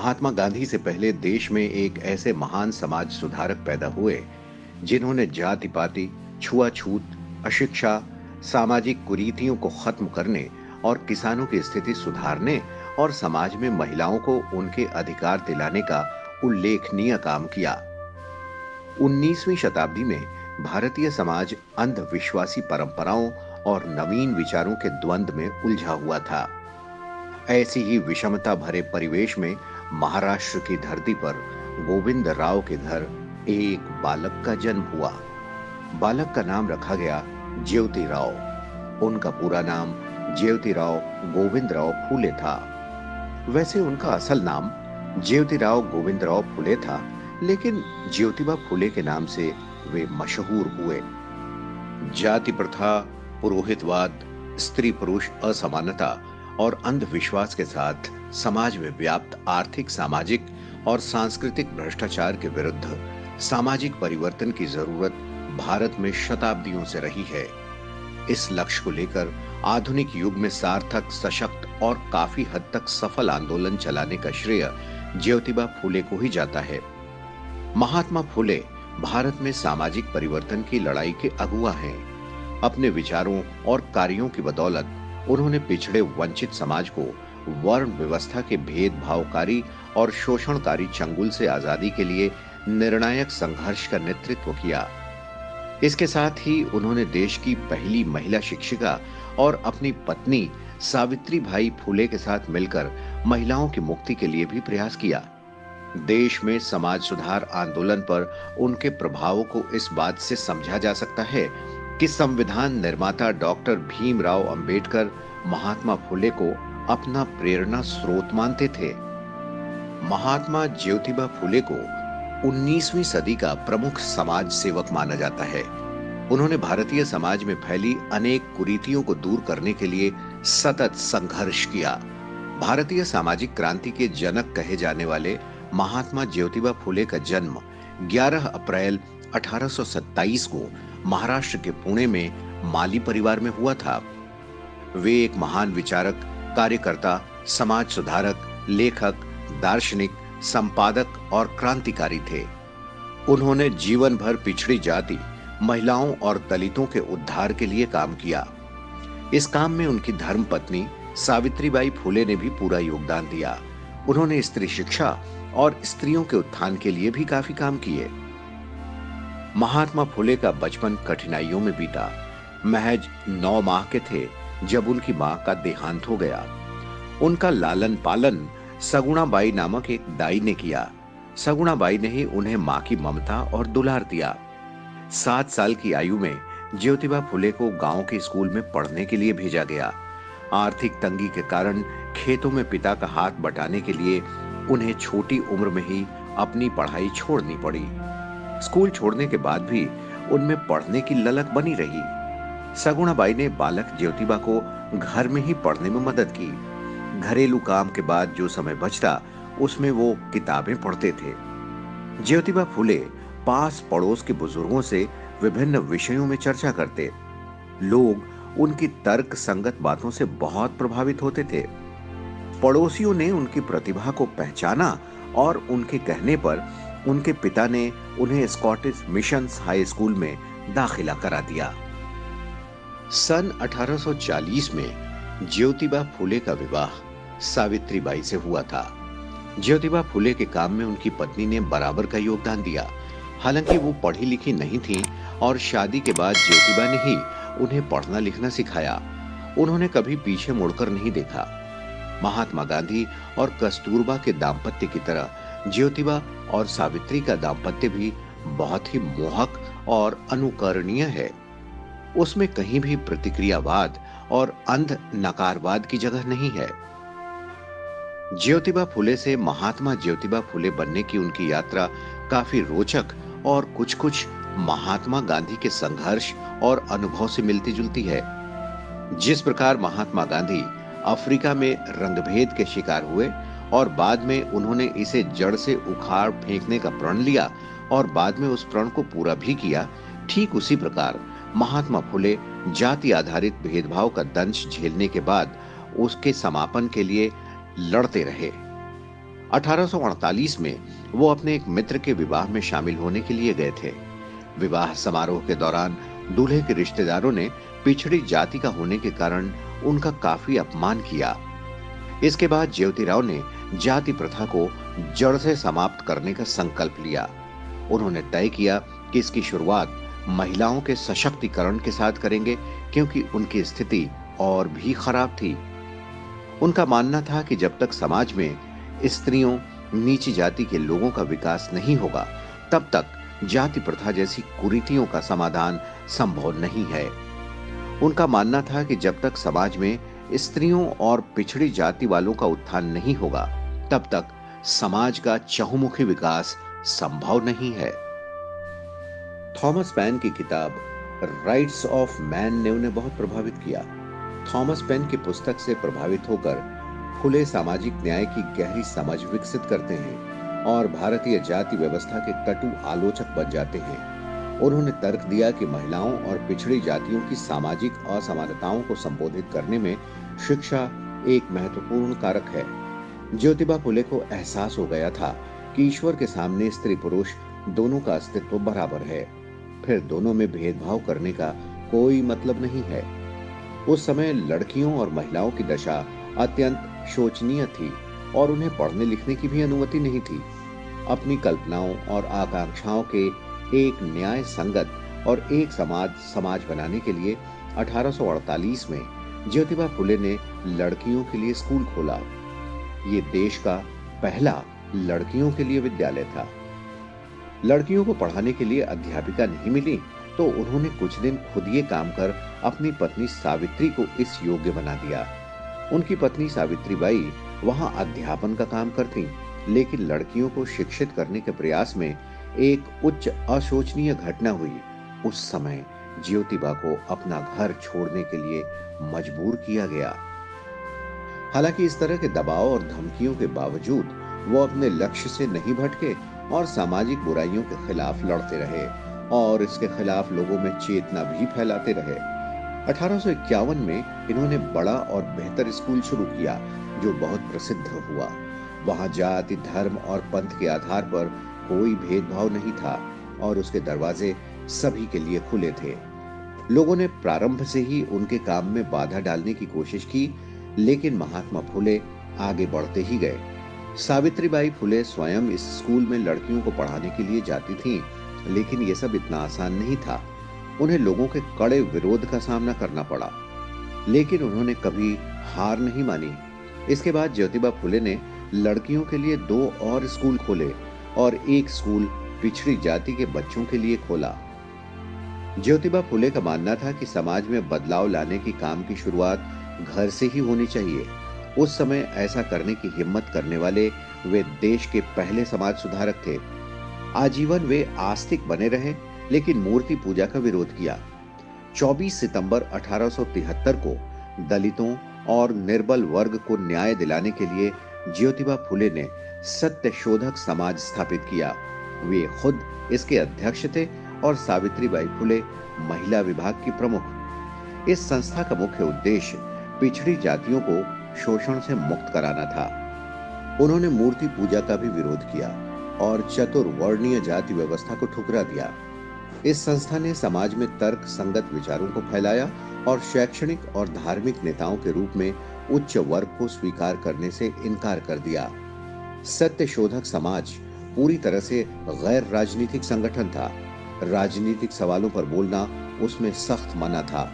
महात्मा गांधी से पहले देश में एक ऐसे महान समाज सुधारक पैदा हुए जिन्होंने जाति पाति, छुआछूत, अशिक्षा, सामाजिक कुरीतियों को खत्म करने और किसानों की स्थिति सुधारने और समाज में महिलाओं को उनके अधिकार दिलाने का उल्लेखनीय काम किया। 19वीं शताब्दी में भारतीय समाज अंधविश्वासी परंपराओं और नवीन विचारों के द्वंद्व में उलझा हुआ था। ऐसी ही विषमता भरे परिवेश में महाराष्ट्र की धरती पर गोविंद राव के घर एक बालक का जन्म हुआ। बालक का नाम रखा गया ज्योतिराव। उनका पूरा नाम ज्योतिराव गोविंदराव फूले था। वैसे उनका असल नाम ज्योतिराव गोविंदराव फूले था, लेकिन ज्योतिबा फूले के नाम से वे मशहूर हुए। जाति प्रथा, पुरोहितवाद, स्त्री पुरुष असमानता और अंधविश्वास के साथ समाज में व्याप्त आर्थिक, सामाजिक और सांस्कृतिक भ्रष्टाचार के विरुद्ध सामाजिक परिवर्तन की जरूरत भारत में शताब्दियों से रही है। इस लक्ष्य को लेकर आधुनिक युग में सार्थक, सशक्त और काफी हद तक सफल आंदोलन चलाने का श्रेय ज्योतिबा फूले को ही जाता है। महात्मा फूले भारत में सामाजिक परिवर्तन की लड़ाई के अगुवा हैं। अपने विचारों और कार्यों की बदौलत उन्होंने पिछड़े वंचित समाज को वर्ण व्यवस्था के भेदभावकारी और शोषणकारी चंगुल से आजादी के लिए निर्णायक संघर्ष का नेतृत्व किया। इसके साथ ही उन्होंने देश की पहली महिला शिक्षिका और अपनी पत्नी सावित्री बाई फूले के साथ मिलकर महिलाओं की मुक्ति के लिए भी प्रयास किया। देश में समाज सुधार आंदोलन पर उनके प्रभावों को इस बात से समझा जा सकता है कि संविधान निर्माता डॉक्टर भीमराव अंबेडकर महात्मा फूले को अपना प्रेरणा स्रोत मानते थे। महात्मा ज्योतिबा फूले को 19वीं सदी का प्रमुख समाज सेवक माना जाता है। उन्होंने भारतीय समाज में फैली अनेक कुरीतियों को दूर करने के लिए सतत संघर्ष किया। भारतीय सामाजिक क्रांति के जनक कहे जाने वाले महात्मा ज्योतिबा फूले का जन्म 11 अप्रैल 1827 को महाराष्ट्र के पुणे में माली परिवार में हुआ था। वे एक महान विचारक, कार्यकर्ता, समाज सुधारक, लेखक, दार्शनिक, संपादक और क्रांतिकारी थे। उन्होंने जीवन भर पिछड़ी जाति, महिलाओं और दलितों के उद्धार के लिए काम किया। इस काम में उनकी धर्मपत्नी सावित्रीबाई फूले ने भी पूरा योगदान दिया। उन्होंने स्त्री शिक्षा और स्त्रियों के उत्थान के लिए भी काफी काम किए। महात्मा फूले का बचपन कठिनाइयों में बीता। महज 9 माह के थे जब उनकी मां का देहांत हो गया। उनका लालन पालन सगुणाबाई नामक एक दाई ने किया। सगुणाबाई ने ही उन्हें मां की ममता और दुलार दिया। 7 साल की आयु में ज्योतिबा फूले को गांव के स्कूल में पढ़ने के लिए भेजा गया। आर्थिक तंगी के कारण खेतों में पिता का हाथ बटाने के लिए उन्हें छोटी उम्र में ही अपनी पढ़ाई छोड़नी पड़ी। स्कूल छोड़ने के बाद भी उनमें पढ़ने की ललक बनी रही। सगुणाबाई ने बालक ज्योतिबा को घर में ही पढ़ने में मदद की। घरेलू काम के बाद जो समय बचता उसमें वो किताबें पढ़ते थे। ज्योतिबा फूले पास पड़ोस के बुजुर्गों से विभिन्न विषयों में चर्चा करते। लोग उनकी तर्क संगत बातों से बहुत प्रभावित होते थे। पड़ोसियों ने उनकी प्रतिभा को पहचाना और उनके कहने पर उनके पिता ने उन्हें स्कॉटिश मिशंस हाई स्कूल में दाखिला करा दिया। सन 1840 में ज्योतिबा फूले का विवाह सावित्रीबाई से हुआ था। ज्योतिबा फूले के काम में उनकी पत्नी ने बराबर का योगदान दिया। हालांकि वो पढ़ी लिखी नहीं थी और शादी के बाद ज्योतिबा ने ही उन्हें पढ़ना लिखना सिखाया। उन्होंने कभी पीछे मुड़कर नहीं देखा। महात्मा गांधी और कस्तूरबा के दाम्पत्य की तरह ज्योतिबा और सावित्री का दाम्पत्य भी बहुत ही मोहक और अनुकरणीय है। उसमें कहीं भी प्रतिक्रियावाद और अंध नकारवाद की जगह नहीं है। ज्योतिबा फूले से महात्मा ज्योतिबा फूले बनने की उनकी यात्रा काफी रोचक और कुछ महात्मा गांधी के संघर्ष और अनुभव से मिलती जुलती है। जिस प्रकार महात्मा गांधी अफ्रीका में रंगभेद के शिकार हुए और बाद में उन्होंने इसे जड़ से उखाड़ फेंकने का प्रण लिया और बाद में उस प्रण को पूरा भी किया, ठीक उसी प्रकार महात्मा फूले जाति आधारित भेदभाव का दंश झेलने के बाद उसके समापन के लिए लड़ते रहे। 1848 में वो अपने एक मित्र के विवाह में शामिल होने के लिए गए थे। विवाह समारोह के दौरान दूल्हे के रिश्तेदारों ने पिछड़ी जाति का होने के कारण उनका काफी अपमान किया। इसके बाद ज्योतिराव ने जाति प्रथा को जड़ से समाप्त करने का संकल्प लिया। उन्होंने तय किया कि इसकी शुरुआत महिलाओं के सशक्तिकरण के साथ करेंगे, क्योंकि उनकी स्थिति और भी खराब थी। उनका मानना था कि जब तक समाज में स्त्रियों, नीची जाति के लोगों का विकास नहीं होगा, तब तक जाति प्रथा जैसी कुरीतियों का समाधान संभव नहीं है। उनका मानना था कि जब तक समाज में स्त्रियों और पिछड़ी जाति वालों का उत्थान नहीं होगा, तब तक समाज का चहुमुखी विकास संभव नहीं है। थॉमस पेन की किताब राइट्स ऑफ मैन ने उन्हें बहुत प्रभावित किया। थॉमस पेन की पुस्तक से प्रभावित होकर फुले सामाजिक न्याय की गहरी समझ विकसित करते हैं और भारतीय जाति व्यवस्था के कटु आलोचक बन जाते हैं। उन्होंने तर्क दिया कि महिलाओं और पिछड़ी जातियों की सामाजिक असमानताओं को संबोधित करने में शिक्षा एक महत्वपूर्ण कारक है। ज्योतिबा फुले को एहसास हो गया था कि ईश्वर के सामने स्त्री पुरुष दोनों का अस्तित्व बराबर है, फिर दोनों में भेदभाव करने का कोई मतलब नहीं है। उस समय लड़कियों और महिलाओं की दशा अत्यंत शोचनीय थी और उन्हें पढ़ने लिखने की भी अनुमति नहीं थी। अपनी कल्पनाओं और आकांक्षाओं के एक न्याय संगत और एक समाज बनाने के लिए 1848 में ज्योतिबा फुले ने लड़कियों के लिए स्कूल खोला। ये देश का पहला लड़कियों के लिए विद्यालय था। लड़कियों को पढ़ाने के लिए अध्यापिका नहीं मिली, तो उन्होंने कुछ दिन खुद ये काम कर अपनी पत्नी सावित्री को इस योग्य बना दिया। उनकी पत्नी सावित्रीबाई वहां अध्यापन का काम करती, लेकिन लड़कियों को शिक्षित करने के प्रयास में एक उच्च अशोचनीय घटना हुई। उस समय ज्योतिबा को अपना घर छोड़ने के लिए मजबूर किया गया। हालांकि इस तरह के दबाव और धमकियों के बावजूद वो अपने लक्ष्य से नहीं भटके और सामाजिक बुराइयों के खिलाफ लड़ते रहे और इसके खिलाफ लोगों में चेतना भी फैलाते रहे। 1851 में इन्होंने बड़ा और बेहतर स्कूल शुरू किया, जो बहुत प्रसिद्ध हुआ। वहां जाति, धर्म और पंथ के आधार पर कोई भेदभाव नहीं था और उसके दरवाजे सभी के लिए खुले थे। लोगों ने प्रारंभ से ही उनके काम में बाधा डालने की कोशिश की, लेकिन महात्मा फुले आगे बढ़ते ही गए। सावित्रीबाई फुले स्वयं इस स्कूल में लड़कियों को पढ़ाने के लिए जाती थीं, लेकिन यह सब इतना आसान नहीं था। उन्हें लोगों के कड़े विरोध का सामना करना पड़ा, लेकिन उन्होंने कभी हार नहीं मानी। इसके बाद ज्योतिबा फुले ने लड़कियों के लिए 2 और स्कूल खोले और एक स्कूल पिछड़ी जाति के बच्चों के लिए खोला। ज्योतिबा फुले का मानना था कि समाज में बदलाव लाने की काम की शुरुआत घर से ही होनी चाहिए। उस समय ऐसा करने की हिम्मत करने वाले वे देश के पहले समाज सुधारक थे। आजीवन वे आस्तिक बने रहे, लेकिन मूर्ति पूजा का विरोध किया। 24 सितंबर 1873 को दलितों और निर्बल वर्ग को न्याय दिलाने के लिए ज्योतिबा फुले ने सत्य शोधक समाज स्थापित किया। वे खुद इसके अध्यक्ष थे और सावित्रीबाई फुले महिला विभाग की प्रमुख। इस संस्था का मुख्य उद्देश्य पिछड़ी जातियों को शोषण से मुक्त कराना था। उन्होंने मूर्ति पूजा का भी विरोध किया और चतुर्वर्णीय जाति व्यवस्था को ठुकरा दिया। इस संस्था ने समाज में तर्क संगत विचारों को फैलाया और शैक्षणिक और धार्मिक नेताओं के रूप में उच्च वर्ग को स्वीकार करने से इनकार कर दिया। सत्य शोधक समाज पूरी तरह से गैर राजनीतिक संगठन था। राजनीतिक सवालों पर बोलना उसमें सख्त मना था।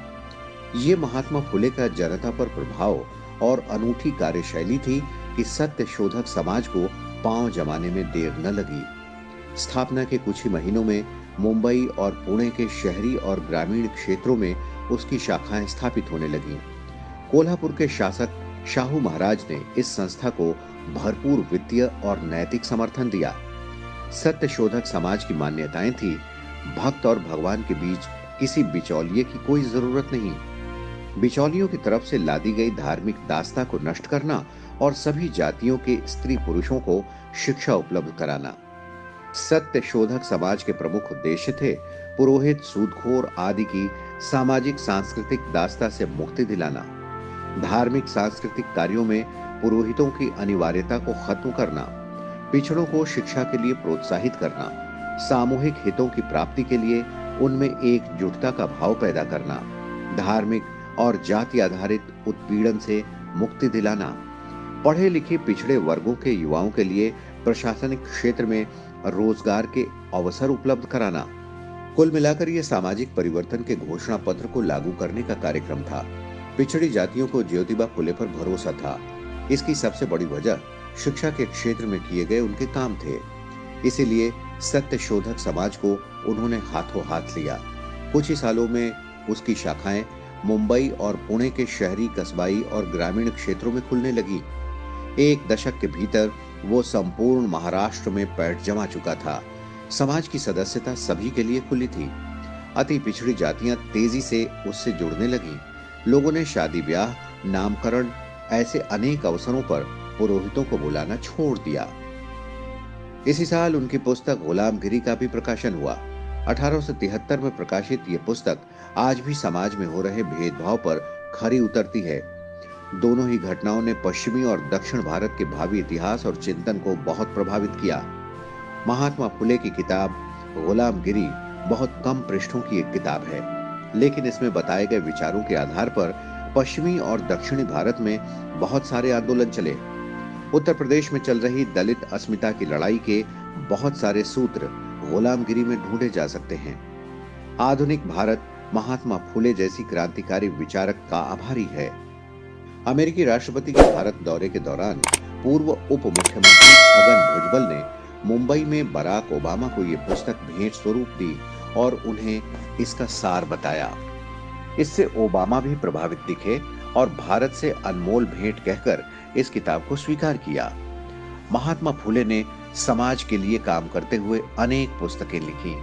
ये महात्मा फुले का जनता पर प्रभाव और अनूठी कार्यशैली थी कि सत्य शोधक समाज को पांव जमाने में देर न लगी। स्थापना के कुछ ही महीनों में मुंबई और पुणे के शहरी और ग्रामीण क्षेत्रों में उसकी शाखाएं स्थापित होने लगीं। कोल्हापुर के शासक शाहू महाराज ने इस संस्था को भरपूर वित्तीय और नैतिक समर्थन दिया। सत्य शोधक समाज की मान्यताएं थी, भक्त और भगवान के बीच किसी बिचौलिए की कोई जरूरत नहीं। बिचौलियों की तरफ से लादी गई धार्मिक दास्ता को नष्ट करना और सभी जातियों के स्त्री पुरुषों को शिक्षा उपलब्ध कराना। सत्य शोधक समाज के प्रमुख उद्देश्य थे पुरोहित, सूदखोर आदि की सामाजिक सांस्कृतिक दास्ता से मुक्ति दिलाना, धार्मिक सांस्कृतिक कार्यों में पुरोहितों की अनिवार्यता को खत्म करना पिछड़ों को शिक्षा के लिए प्रोत्साहित करना, सामूहिक हितों की प्राप्ति के लिए उनमें एकजुटता का भाव पैदा करना, धार्मिक और जाति आधारित उत्पीड़न से मुक्ति दिलाना, पढ़े लिखे पिछड़े वर्गों के युवाओं के लिए प्रशासनिक क्षेत्र में रोजगार के अवसर उपलब्ध कराना। कुल मिलाकर यह सामाजिक परिवर्तन के घोषणा पत्र को लागू करने का कार्यक्रम था। पिछड़ी जातियों को ज्योतिबा फुले पर भरोसा था। इसकी सबसे बड़ी वजह शिक्षा के क्षेत्र में किए गए उनके काम थे। इसीलिए सत्य शोधक समाज को उन्होंने हाथों हाथ लिया। कुछ ही सालों में उसकी शाखाएं मुंबई और पुणे के शहरी, कस्बाई और ग्रामीण क्षेत्रों में खुलने लगी। एक दशक के भीतर वो संपूर्ण महाराष्ट्र में पैठ जमा चुका था। समाज की सदस्यता सभी के लिए खुली थी। अति पिछड़ी जातियां तेजी से उससे जुड़ने लगी। लोगों ने शादी ब्याह, नामकरण ऐसे अनेक अवसरों पर पुरोहितों को बुलाना छोड़ दिया। इसी साल उनकी पुस्तक गुलामगिरी का भी प्रकाशन हुआ। 1873 में प्रकाशित ये पुस्तक आज भी समाज में हो रहे भेदभाव पर खरी उतरती है। दोनों ही घटनाओं ने पश्चिमी और दक्षिण भारत के भावी इतिहास और चिंतन को बहुत प्रभावित किया। महात्मा फुले की किताब गुलामगिरी बहुत कम पृष्ठों की एक किताब है, लेकिन इसमें बताए गए विचारों के आधार पर पश्चिमी और दक्षिणी भारत में बहुत सारे आंदोलन चले। उत्तर प्रदेश में चल रही दलित अस्मिता की लड़ाई के बहुत सारे सूत्र गुलामगिरी में ढूंढे जा सकते हैं। आधुनिक भारत महात्मा फुले जैसी क्रांतिकारी विचारक का आभारी है। अमेरिकी राष्ट्रपति के भारत दौरे के दौरान पूर्व उप मुख्यमंत्री छगन भुजबल ने मुंबई में बराक ओबामा को यह पुस्तक भेंट स्वरूप दी और उन्हें इसका सार बताया। इससे ओबामा भी प्रभावित दिखे और भारत से अनमोल भेंट कहकर इस किताब को स्वीकार किया। महात्मा फुले ने समाज के लिए काम करते हुए अनेक पुस्तकें लिखी।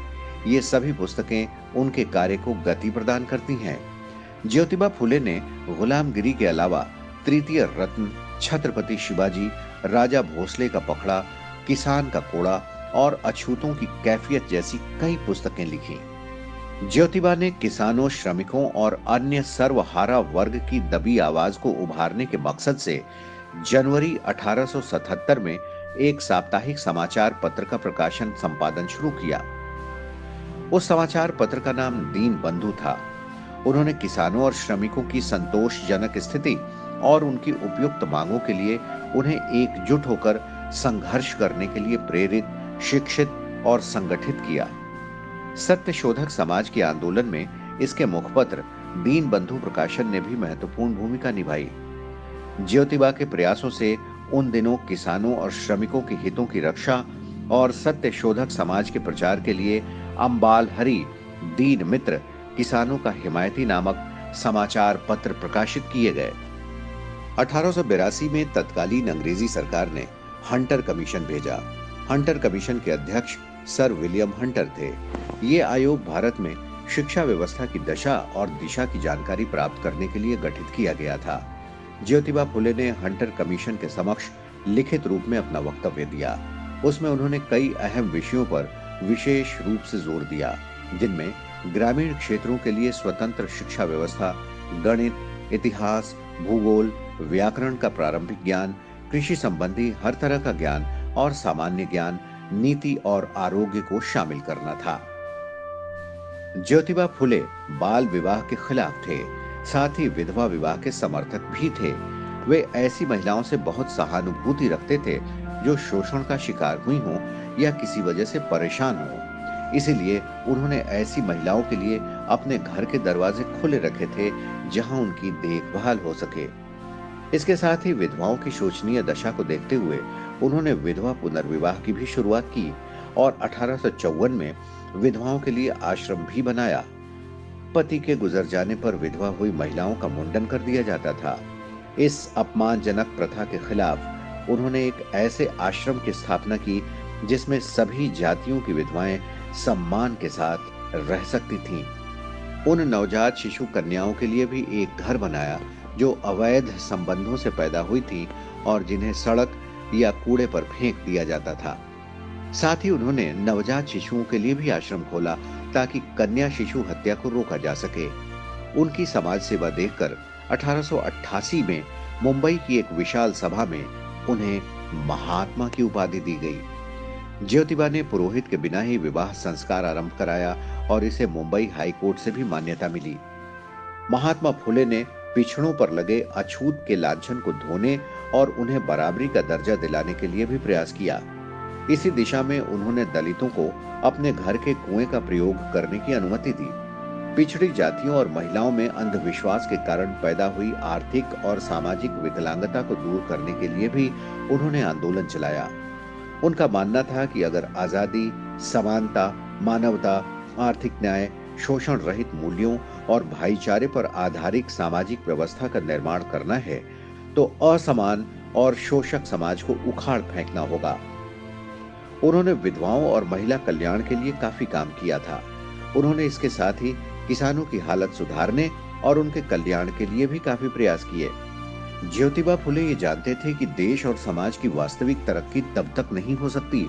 ये सभी पुस्तकें उनके कार्य को गति प्रदान करती हैं। ज्योतिबा फुले ने गुलामगिरी के अलावा तृतीय रत्न, छत्रपति शिवाजी, राजा भोसले का पखड़ा, किसान का कोड़ा और अछूतों की कैफियत जैसी कई पुस्तकें लिखी। ज्योतिबा ने किसानों, श्रमिकों और अन्य सर्वहारा वर्ग की दबी आवाज को उभारने के मकसद से जनवरी 1877 में एक साप्ताहिक समाचार पत्र का प्रकाशन संपादन शुरू किया। उस समाचार पत्र का नाम दीन बंधु था। उन्होंने किसानों और श्रमिकों की संतोषजनक स्थिति और उनकी उपयुक्त मांगों के लिए उन्हें एकजुट होकर संघर्ष करने के लिए प्रेरित, शिक्षित और संगठित किया। सत्य शोधक समाज के आंदोलन में इसके मुखपत्र दीन बंधु प्रकाशन ने भी महत्वपूर्ण भूमिका निभाई। ज्योतिबा के प्रयासों से उन दिनों किसानों और श्रमिकों के हितों की रक्षा और सत्य शोधक समाज के प्रचार के लिए अम्बाल हरि, दीन मित्र, किसानों का हिमायती नामक समाचार पत्र प्रकाशित किए गए। 1882 में तत्कालीन अंग्रेजी सरकार ने हंटर कमीशन भेजा। हंटर कमीशन के अध्यक्ष सर विलियम हंटर थे। ये आयोग भारत में शिक्षा व्यवस्था की दशा और दिशा की जानकारी प्राप्त करने के लिए गठित किया गया था। ज्योतिबा फुले ने हंटर कमीशन के समक्ष लिखित रूप में अपना वक्तव्य दिया। उसमें उन्होंने कई अहम विषयों पर विशेष रूप से जोर दिया, जिनमें ग्रामीण क्षेत्रों के लिए स्वतंत्र शिक्षा व्यवस्था, गणित, इतिहास, भूगोल, व्याकरण का प्रारंभिक ज्ञान, कृषि संबंधी हर तरह का ज्ञान और सामान्य ज्ञान, नीति और आरोग्य को शामिल करना था। ज्योतिबा फुले बाल विवाह के खिलाफ थे, साथ ही विधवा विवाह के समर्थक भी थे। वे ऐसी महिलाओं से बहुत सहानुभूति रखते थे जो शोषण का शिकार हुई हों या किसी वजह से परेशान हों। इसीलिए उन्होंने ऐसी महिलाओं के लिए अपने घर के दरवाजे खुले रखे थे जहां उनकी देखभाल हो सके। इसके साथ ही विधवाओं की शोचनीय दशा को देखते हुए उन्होंने विधवा पुनर्विवाह की भी शुरुआत की और 1854 में विधवाओं के लिए आश्रम भी बनाया। पति के गुजर जाने पर विधवा हुई महिलाओं का मुंडन कर दिया जाता था। इस अपमानजनक प्रथा के खिलाफ उन्होंने एक ऐसे आश्रम की स्थापना की जिसमें सभी जातियों की विधवाएं सम्मान के साथ रह सकती थीं। उन नवजात शिशु कन्याओं के लिए भी एक घर बनाया जो अवैध संबंधों से पैदा हुई थी और जिन्हें सड़क या कूड़े पर फेंक दिया जाता था। साथ ही उन्होंने नवजात शिशुओं के लिए भी आश्रम खोला ताकि कन्या शिशु हत्या को रोका जा सके। उनकी समाज सेवा देखकर 1888 में मुंबई की एक विशाल सभा में उन्हें महात्मा की उपाधि दी गई। ज्योतिबा ने पुरोहित के बिना ही विवाह संस्कार आरंभ कराया और इसे मुंबई हाई कोर्ट से भी मान्यता मिली। महात्मा फुले ने पिछड़ों पर लगे अछूत के लांछन को धोने और उन्हें बराबरी का दर्जा दिलाने के लिए भी प्रयास किया। इसी दिशा में उन्होंने दलितों को अपने घर के कुएं का प्रयोग करने की अनुमति दी। पिछड़ी जातियों और महिलाओं में अंधविश्वास के कारण पैदा हुई आर्थिक और सामाजिक विकलांगता को दूर करने के लिए भी उन्होंने आंदोलन चलाया। उनका मानना था कि अगर आजादी, समानता, मानवता, आर्थिक न्याय, शोषण रहित मूल्यों और भाईचारे पर आधारित सामाजिक व्यवस्था का निर्माण करना है, तो असमान और शोषक समाज को उखाड़ फेंकना होगा। उन्होंने विधवाओं और महिला कल्याण के लिए काफी काम किया था। उन्होंने इसके साथ ही किसानों की हालत सुधारने और उनके कल्याण के लिए भी काफी प्रयास किए। ज्योतिबा फुले ये जानते थे कि देश और समाज की वास्तविक तरक्की तब तक नहीं हो सकती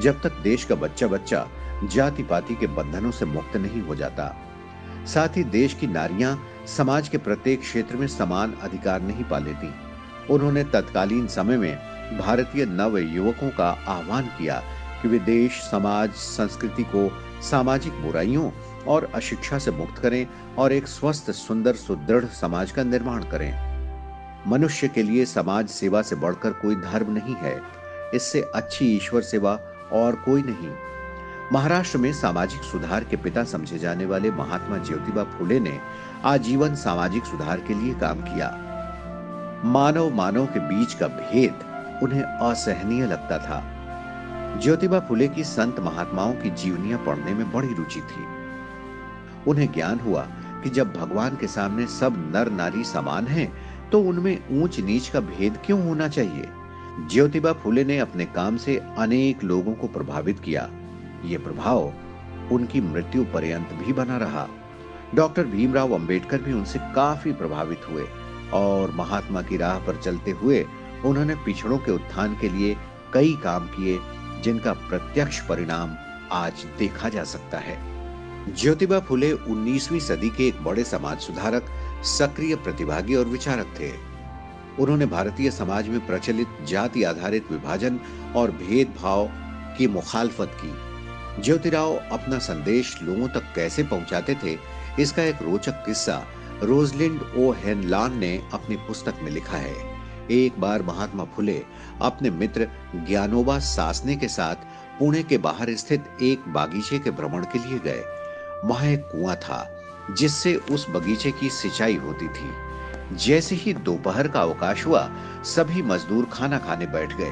जब तक देश का बच्चा बच्चा जाति पाति के बंधनों से मुक्त नहीं हो जाता। साथ ही देश की नारियां समाज के प्रत्येक क्षेत्र में समान अधिकार नहीं पा लेती। उन्होंने तत्कालीन समय में भारतीय नव युवकों का आह्वान किया कि वे देश, समाज, संस्कृति को सामाजिक बुराइयों और अशिक्षा से मुक्त करें और एक स्वस्थ, सुंदर, सुदृढ़ समाज का निर्माण करें। मनुष्य के लिए समाज सेवा से बढ़कर कोई धर्म नहीं है। इससे अच्छी ईश्वर सेवा और कोई नहीं। महाराष्ट्र में सामाजिक सुधार के पिता समझे जाने वाले महात्मा ज्योतिबा फुले ने आजीवन सामाजिक सुधार के लिए काम किया। मानव मानव के बीच का भेद उन्हें असहनीय लगता था। ज्योतिबा फुले की संत महात्माओं की जीवनियां पढ़ने में बड़ी रुचि थी। उन्हें ज्ञान हुआ कि जब भगवान के सामने सब नर नारी समान हैं, तो उनमें ऊंच नीच का भेद क्यों होना चाहिए। ज्योतिबा फुले ने अपने काम से अनेक लोगों को प्रभावित किया। ये प्रभाव उनकी मृत्यु पर्यंत भी बना रहा। डॉक्टर भीमराव अंबेडकर भी उनसे काफी प्रभावित हुए और महात्मा की राह पर चलते हुए उन्होंने पिछड़ों के उत्थान के लिए कई काम किए, जिनका प्रत्यक्ष परिणाम आज देखा जा सकता है। ज्योतिबा फुले 19वीं सदी के एक बड़े समाज सुधारक, सक्रिय प्रतिभागी और विचारक थे। उन्होंने भारतीय समाज में प्रचलित जाति आधारित विभाजन और भेदभाव की मुखालफत की। ज्योतिराव अपना संदेश लोगों तक कैसे पहुंचाते थे, इसका एक रोचक किस्सा रोजलिंड ओ हेनलान ने अपनी पुस्तक में लिखा है। एक बार महात्मा फुले अपने मित्र ज्ञानोबा सासने के साथ पुणे के बाहर स्थित एक बागीचे के भ्रमण के लिए गए। वहां एक कुआं था जिससे उस बगीचे की सिंचाई होती थी। जैसे ही दोपहर का अवकाश हुआ, सभी मजदूर खाना खाने बैठ गए।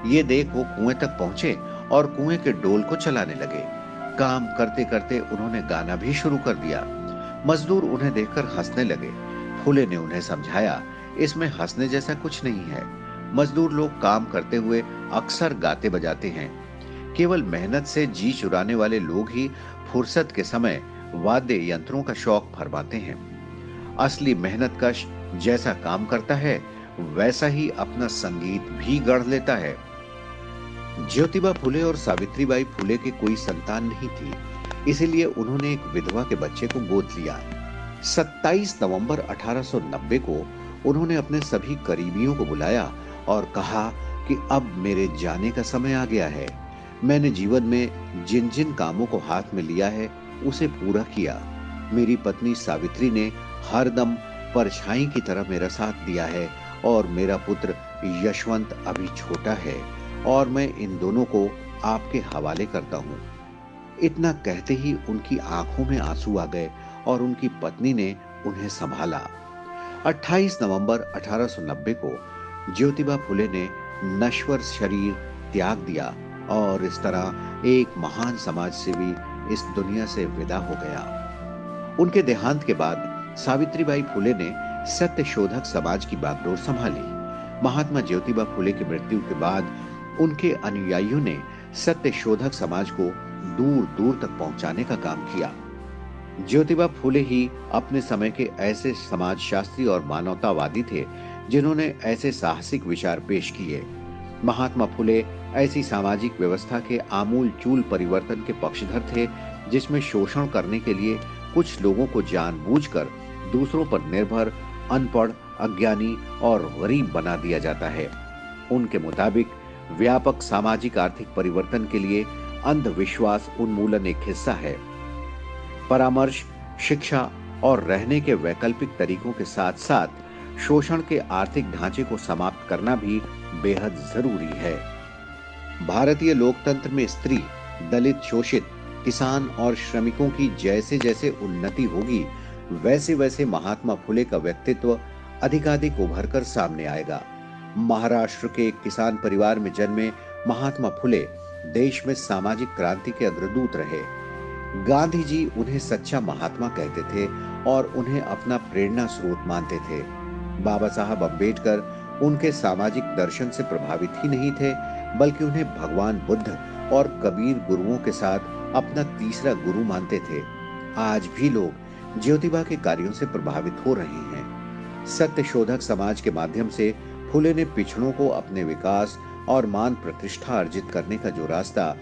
ये देख वो कुएं तक पहुंचे और कुएं के डोल को चलाने लगे। काम करते करते उन्होंने गाना भी शुरू कर दिया। मजदूर उन्हें देखकर हंसने लगे। फुले ने उन्हें समझाया, इसमें हंसने जैसा कुछ नहीं है। मजदूर लोग काम करते हुए अक्सर गाते बजाते हैं। केवल मेहनत से जी चुराने वाले लोग ही फुर्सत के समय वाद्य यंत्रों का शौक फरमाते हैं। असली मेहनतकश जैसा काम करता है, वैसा ही अपना संगीत भी गढ़ लेता है। ज्योतिबा फुले और सावित्रीबाई फुले के कोई संतान नहीं थी, इसीलिए उन्होंने एक विधवा के बच्चे को गोद लिया। 27 नवंबर 1890 को उन्होंने अपने सभी करीबियों को बुलाया और कहा कि अब मेरे जाने का समय आ गया है। मैंने जीवन में जिन जिन कामों को हाथ में लिया है, उसे पूरा किया। मेरी पत्नी सावित्री ने हरदम परछाई की तरह मेरा साथ दिया है और मेरा पुत्र यशवंत अभी छोटा है और मैं इन दोनों को आपके हवाले करता हूँ। इतना कहते ही उनकी आंखों में आंसू आ गए और उनकी पत्नी ने उन्हें संभाला। 28 नवंबर 1890 को ज्योतिबा फुले ने नश्वर शरीर त्याग दिया और इस तरह एक महान समाज सेवी इस दुनिया से विदा हो गया। उनके देहांत के बाद सावित्रीबाई फुले ने सत्य शोधक समाज की बागडोर संभाली। महात्मा ज्योतिबा फुले की मृत्यु के बाद उनके अनुयायियों ने सत्य शोधक समाज को दूर दूर तक पहुंचाने का काम किया। ज्योतिबा फुले ही अपने समय के ऐसे समाजशास्त्री और मानवतावादी थे जिन्होंने ऐसे साहसिक विचार पेश किए। महात्मा फुले ऐसी सामाजिक व्यवस्था के आमूल चूल परिवर्तन के पक्षधर थे जिसमें शोषण करने के लिए कुछ लोगों को जानबूझकर दूसरों पर निर्भर, अनपढ़, अज्ञानी और गरीब बना दिया जाता है। उनके मुताबिक व्यापक सामाजिक आर्थिक परिवर्तन के लिए अंधविश्वास उन्मूलन एक हिस्सा है। परामर्श, शिक्षा और रहने के वैकल्पिक तरीकों के साथ-साथ शोषण के आर्थिक ढांचे को समाप्त करना भी बेहद जरूरी है। भारतीय लोकतंत्र में स्त्री, दलित, शोषित, किसान और श्रमिकों की जैसे जैसे उन्नति होगी, वैसे वैसे महात्मा फुले का व्यक्तित्व अधिकाधिक उभरकर सामने आएगा। महाराष्ट्र के एक किसान परिवार में जन्मे महात्मा फुले देश में सामाजिक क्रांति के अग्रदूत रहे। गांधी जी उन्हें सच्चा महात्मा कहते थे और उन्हें अपना प्रेरणा स्रोत मानते थे। बाबा साहब अम्बेडकर उनके सामाजिक दर्शन से प्रभावित ही नहीं थे, बल्कि उन्हें भगवान बुद्ध और कबीर गुरुओं के साथ अपना तीसरा गुरु मानते थे। आज भी लोग ज्योतिबा के कार्यों से प्रभावित हो रहे हैं। सत्य शोधक समाज के माध्यम से फुले ने पिछड़ों को अपने विकास और मान प्रतिष्ठा अर्जित करने का जो रास्ता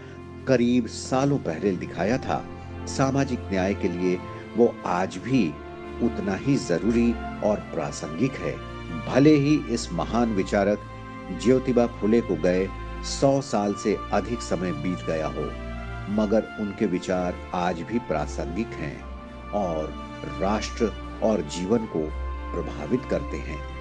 करीब सालों पहले दिखाया था, सामाजिक न्याय के लिए वो आज भी उतना ही जरूरी और प्रासंगिक है। भले ही इस महान विचारक ज्योतिबा फुले को गए 100 साल से अधिक समय बीत गया हो, मगर उनके विचार आज भी प्रासंगिक हैं और राष्ट्र और जीवन को प्रभावित करते हैं।